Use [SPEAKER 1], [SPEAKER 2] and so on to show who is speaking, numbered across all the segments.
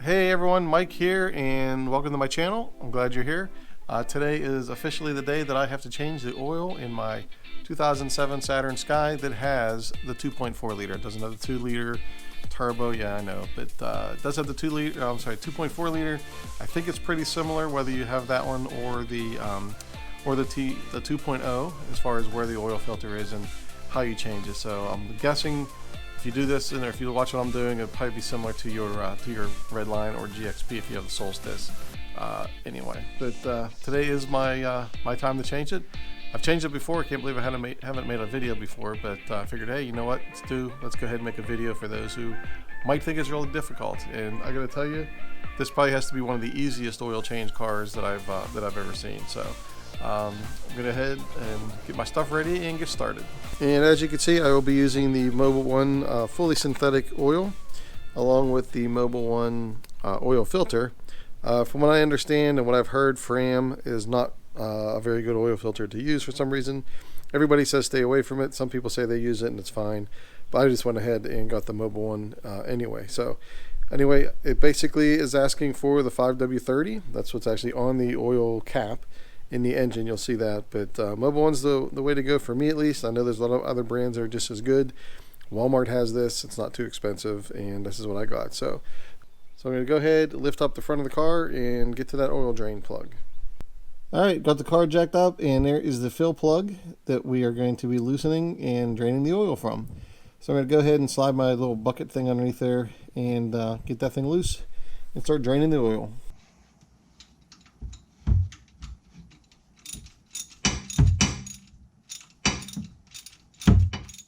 [SPEAKER 1] Hey everyone, Mike here and welcome to my channel. I'm glad you're here. Today is officially the day that I have to change the oil in my 2007 Saturn Sky that has the 2.4 liter. It doesn't have the 2 liter turbo, yeah I know, but it does have the 2.4 liter. I think it's pretty similar whether you have that one or the 2.0 as far as where the oil filter is and how you change it. So I'm guessing if you do this, and if you watch what I'm doing, it'll probably be similar to your Redline or GXP if you have the Solstice. Anyway, but today is my my time to change it. I've changed it before. I can't believe I haven't made a video before, but I figured, hey, you know what? Let's go ahead and make a video for those who might think it's really difficult. And I got to tell you, this probably has to be one of the easiest oil change cars that I've ever seen. So I'm going to head and get my stuff ready and get started. And as you can see, I will be using the Mobil One fully synthetic oil along with the Mobil One oil filter. From what I understand and what I've heard, Fram is not a very good oil filter to use for some reason. Everybody says stay away from it. Some people say they use it and it's fine, but I just went ahead and got the Mobil One anyway. So anyway, it basically is asking for the 5W30. That's what's actually on the oil cap in the engine. You'll see that, but Mobil One's the way to go for me, at least. I know there's a lot of other brands that are just as good. Walmart has this. It's not too expensive, and this is what I got. So I'm going to go ahead, lift up the front of the car, and get to that oil drain plug. Alright, got the car jacked up, and there is the fill plug that we are going to be loosening and draining the oil from. So I'm going to go ahead and slide my little bucket thing underneath there and get that thing loose and start draining the oil.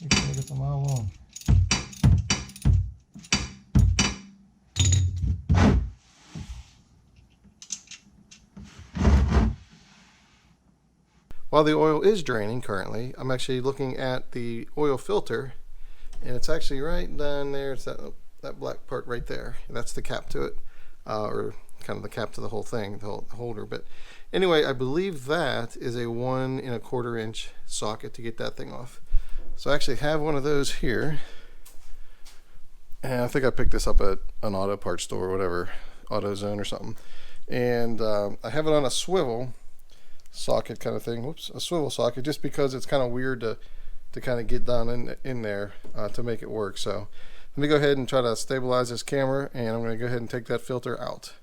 [SPEAKER 1] Make sure it's a mile long. While the oil is draining currently, I'm actually looking at the oil filter, and it's actually right down there. It's that black part right there. That's the cap to it, or kind of the cap to the whole thing, the whole holder. But anyway, I believe that is a 1 1/4 inch socket to get that thing off. So I actually have one of those here, and I think I picked this up at an auto parts store or whatever, AutoZone or something. And I have it on a swivel socket kind of thing. Whoops, a swivel socket, just because it's kind of weird to kind of get down in there to make it work. So let me go ahead and try to stabilize this camera, and I'm going to go ahead and take that filter out.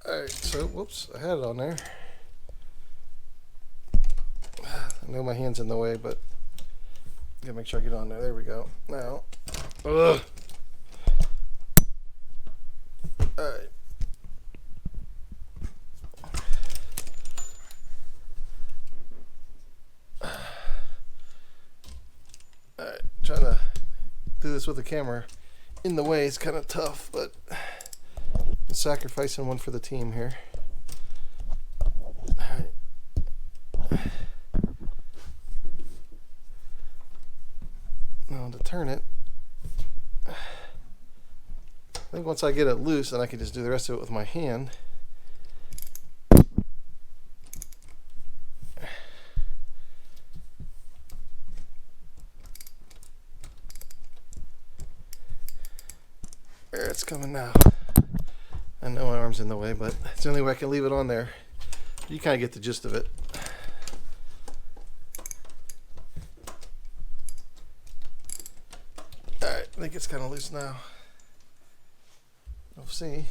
[SPEAKER 1] Alright, so whoops, I had it on there. I know my hand's in the way, but gotta make sure I get on there. There we go. Now, ugh. Alright. Alright, trying to do this with the camera in the way is kind of tough, but I'm sacrificing one for the team here. Alright. Now to turn it, I think once I get it loose, then I can just do the rest of it with my hand. There, it's coming now. I know my arm's in the way, but it's the only way I can leave it on there. You kind of get the gist of it. Alright, I think it's kind of loose now. We'll see.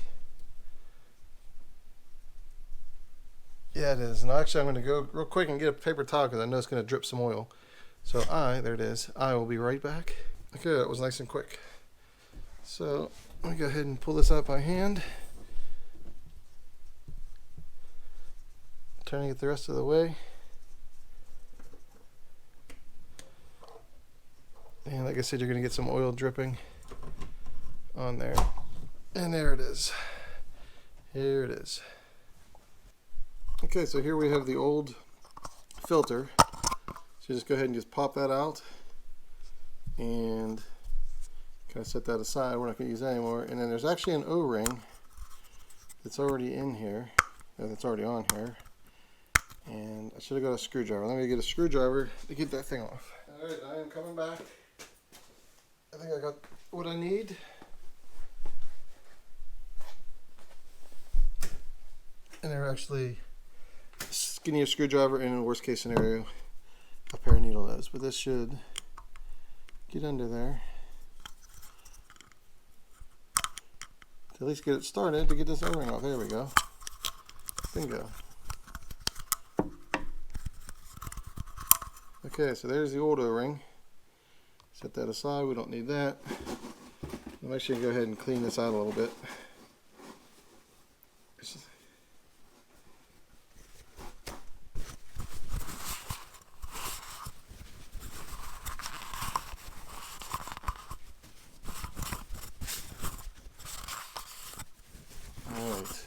[SPEAKER 1] Yeah, it is. Now actually I'm going to go real quick and get a paper towel because I know it's going to drip some oil. So there it is. I will be right back. Okay, that was nice and quick. So let me go ahead and pull this out by hand. Turning it the rest of the way. And like I said, you're going to get some oil dripping on there. And there it is. Here it is. Okay, so here we have the old filter. So just go ahead and just pop that out and kind of set that aside. We're not going to use that anymore. And then there's actually an O-ring that's already in here, that's already on here. And I should have got a screwdriver. Let me get a screwdriver to get that thing off. Alright, I am coming back. I think I got what I need. And they're actually skinnier screwdriver and in the worst case scenario, a pair of needle nose. But this should get under there. To at least get it started to get this O-ring off. There we go. Bingo. Okay, so there's the old O-ring. Set that aside, we don't need that. I'm actually going to go ahead and clean this out a little bit. Alright,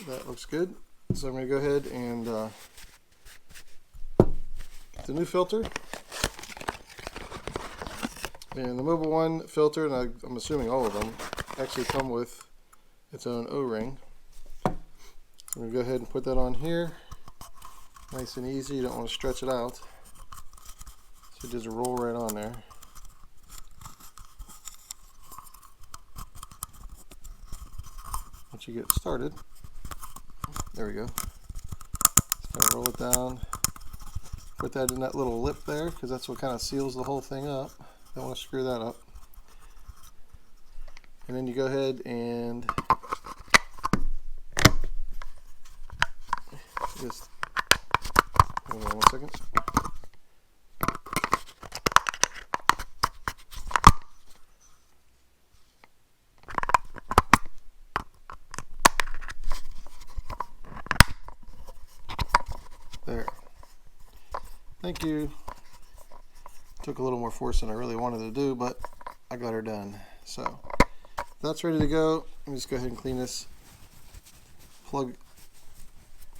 [SPEAKER 1] that looks good. So I'm going to go ahead and get the new filter. And the Mobile One filter, and I'm assuming all of them, actually come with its own O-ring. So I'm going to go ahead and put that on here. Nice and easy, you don't want to stretch it out. So just roll right on there. Once you get started, there we go. Just kind of roll it down. Put that in that little lip there, because that's what kind of seals the whole thing up. Don't want to screw that up. And then you go ahead and just, hold on 1 second. There. Thank you. Took a little more force than I really wanted to do, but I got her done. So that's ready to go. Let me just go ahead and clean this plug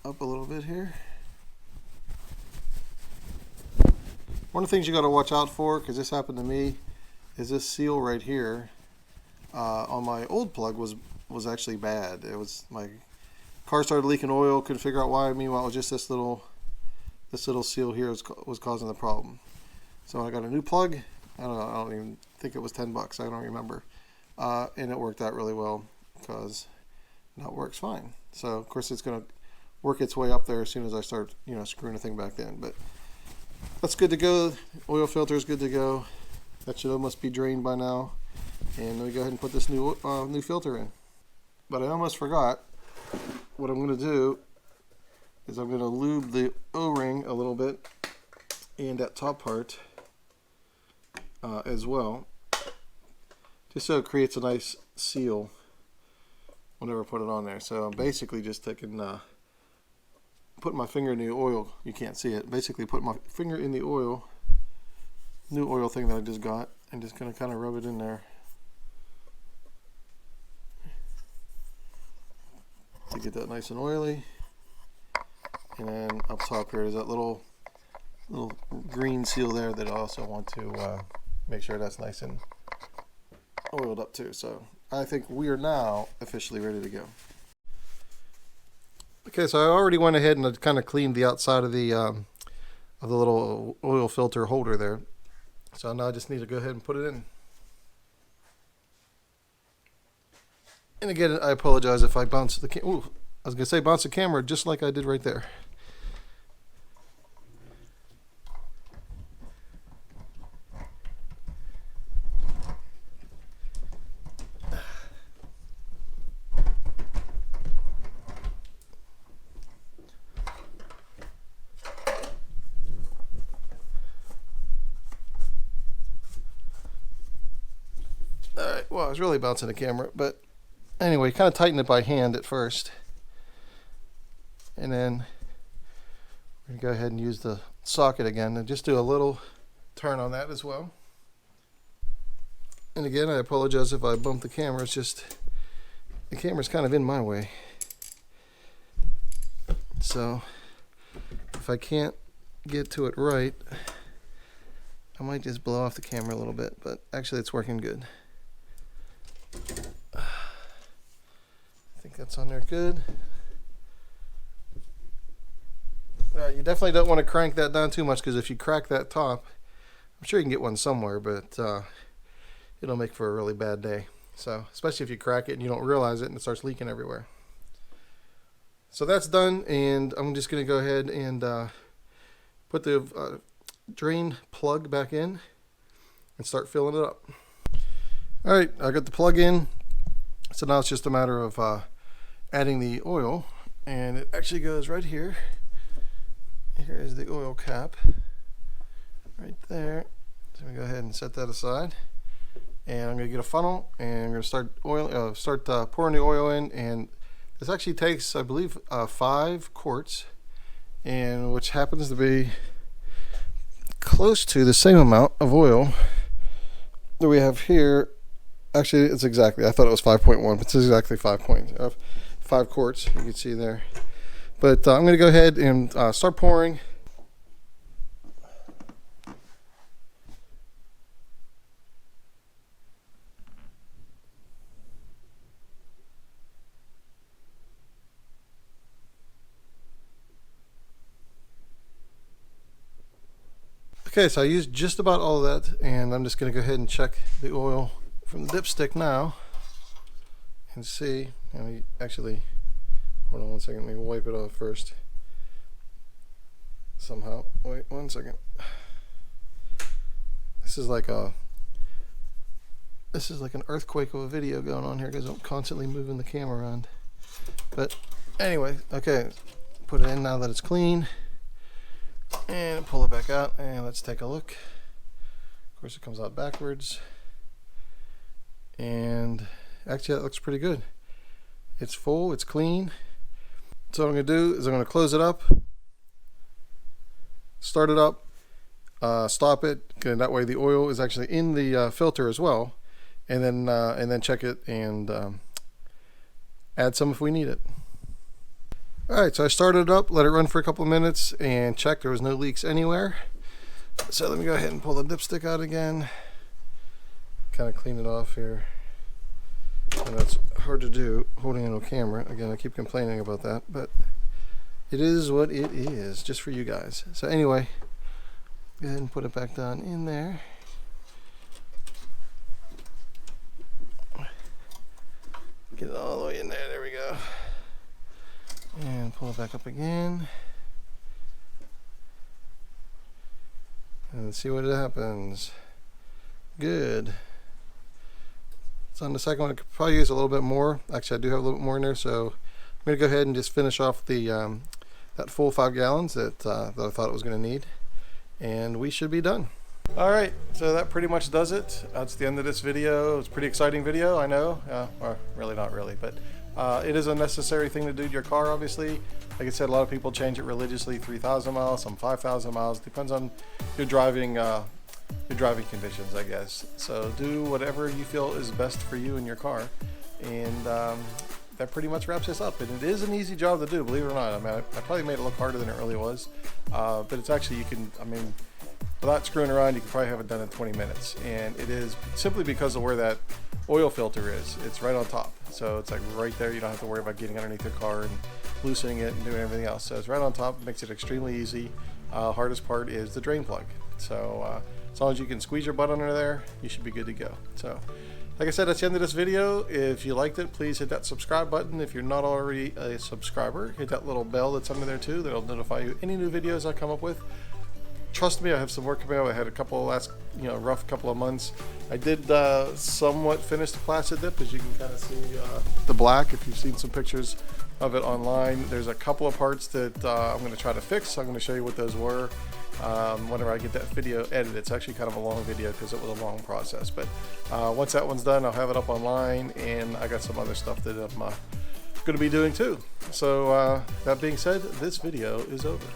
[SPEAKER 1] up a little bit here. One of the things you got to watch out for, because this happened to me, is this seal right here on my old plug was actually bad. It was, my car started leaking oil, couldn't figure out why. Meanwhile, it was just this little seal here was causing the problem. So I got a new plug. I don't even think it was 10 bucks. I don't remember. And it worked out really well, because now it works fine. So of course it's going to work its way up there as soon as I start, screwing the thing back in. But that's good to go. Oil filter is good to go. That should almost be drained by now. And let me go ahead and put this new filter in. But I almost forgot. What I'm going to do is I'm going to lube the O-ring a little bit and that top part as well, just so it creates a nice seal whenever I put it on there. So I'm basically just taking, putting my finger in the oil. You can't see it. Basically put my finger in the oil, new oil thing that I just got, and just going to kind of rub it in there to get that nice and oily. And then up top here is that little green seal there that I also want to make sure that's nice and oiled up too. So I think we are now officially ready to go. Okay, so I already went ahead and kind of cleaned the outside of the little oil filter holder there. So now I just need to go ahead and put it in. And again, I apologize if I bounce the camera. I was going to say bounce the camera just like I did right there. Alright, well, I was really bouncing the camera, but anyway, kind of tighten it by hand at first. And then we're going to go ahead and use the socket again and just do a little turn on that as well. And again, I apologize if I bump the camera. It's just the camera's kind of in my way. So if I can't get to it right, I might just blow off the camera a little bit, but actually it's working good. think that's on there good. You definitely don't want to crank that down too much, because if you crack that top, I'm sure you can get one somewhere, but it'll make for a really bad day. So especially if you crack it and you don't realize it and it starts leaking everywhere. So that's done, and I'm just going to go ahead and put the drain plug back in and start filling it up. Alright, I got the plug in, so now it's just a matter of adding the oil, and it actually goes right here. Here is the oil cap right there. So I'm going to go ahead and set that aside, and I'm going to get a funnel, and I'm going to start pouring the oil in. And this actually takes, I believe, 5 quarts, and which happens to be close to the same amount of oil that we have here. Actually, it's exactly, I thought it was 5.1, but it's exactly 5 quarts, you can see there. But I'm going to go ahead and start pouring. Okay, so I used just about all of that, and I'm just going to go ahead and check the oil from the dipstick now and see. Actually, hold on one second, let me wipe it off first. Somehow, wait 1 second. This is like an earthquake of a video going on here because I'm constantly moving the camera around. But anyway, okay, put it in now that it's clean. And pull it back out, and let's take a look. Of course, it comes out backwards, and actually that looks pretty good. It's full, it's clean. So what I'm going to do is I'm going to close it up, start it up, stop it, and that way the oil is actually in the filter as well, and then check it and add some if we need it. Alright, so I started it up, let it run for a couple of minutes, and checked there was no leaks anywhere. So let me go ahead and pull the dipstick out again. Kind of clean it off here. And that's hard to do holding in a camera. Again, I keep complaining about that, but it is what it is, just for you guys. So anyway, go ahead and put it back down in there. Get it all the way in there, there we go. And pull it back up again. And see what happens. Good. So on the second one, I could probably use a little bit more. Actually, I do have a little bit more in there, so I'm going to go ahead and just finish off the that full 5 gallons that I thought it was going to need. And we should be done. Alright, so that pretty much does it. That's the end of this video. It's a pretty exciting video, I know. Or really not really, but it is a necessary thing to do to your car, obviously. Like I said, a lot of people change it religiously, 3,000 miles, some 5,000 miles. Depends on your driving conditions, I guess. So do whatever you feel is best for you and your car. And that pretty much wraps this up. And it is an easy job to do, believe it or not. I mean, I probably made it look harder than it really was. But it's actually, you can, I mean, without screwing around, you can probably have it done in 20 minutes. And it is simply because of where that oil filter is. It's right on top. So it's like right there. You don't have to worry about getting underneath your car and loosening it and doing everything else. So it's right on top. It makes it extremely easy. Hardest part is the drain plug. So as long as you can squeeze your butt under there, you should be good to go. So like I said, that's the end of this video. If you liked it, please hit that subscribe button. If you're not already a subscriber, hit that little bell that's under there too. That'll notify you any new videos I come up with. Trust me, I have some work coming up. I had a couple of last, rough couple of months. I did somewhat finish the plastic dip, as you can kind of see the black. If you've seen some pictures of it online, there's a couple of parts that I'm going to try to fix. I'm going to show you what those were whenever I get that video edited. It's actually kind of a long video because it was a long process. But once that one's done, I'll have it up online, and I got some other stuff that I'm going to be doing too. So that being said, this video is over.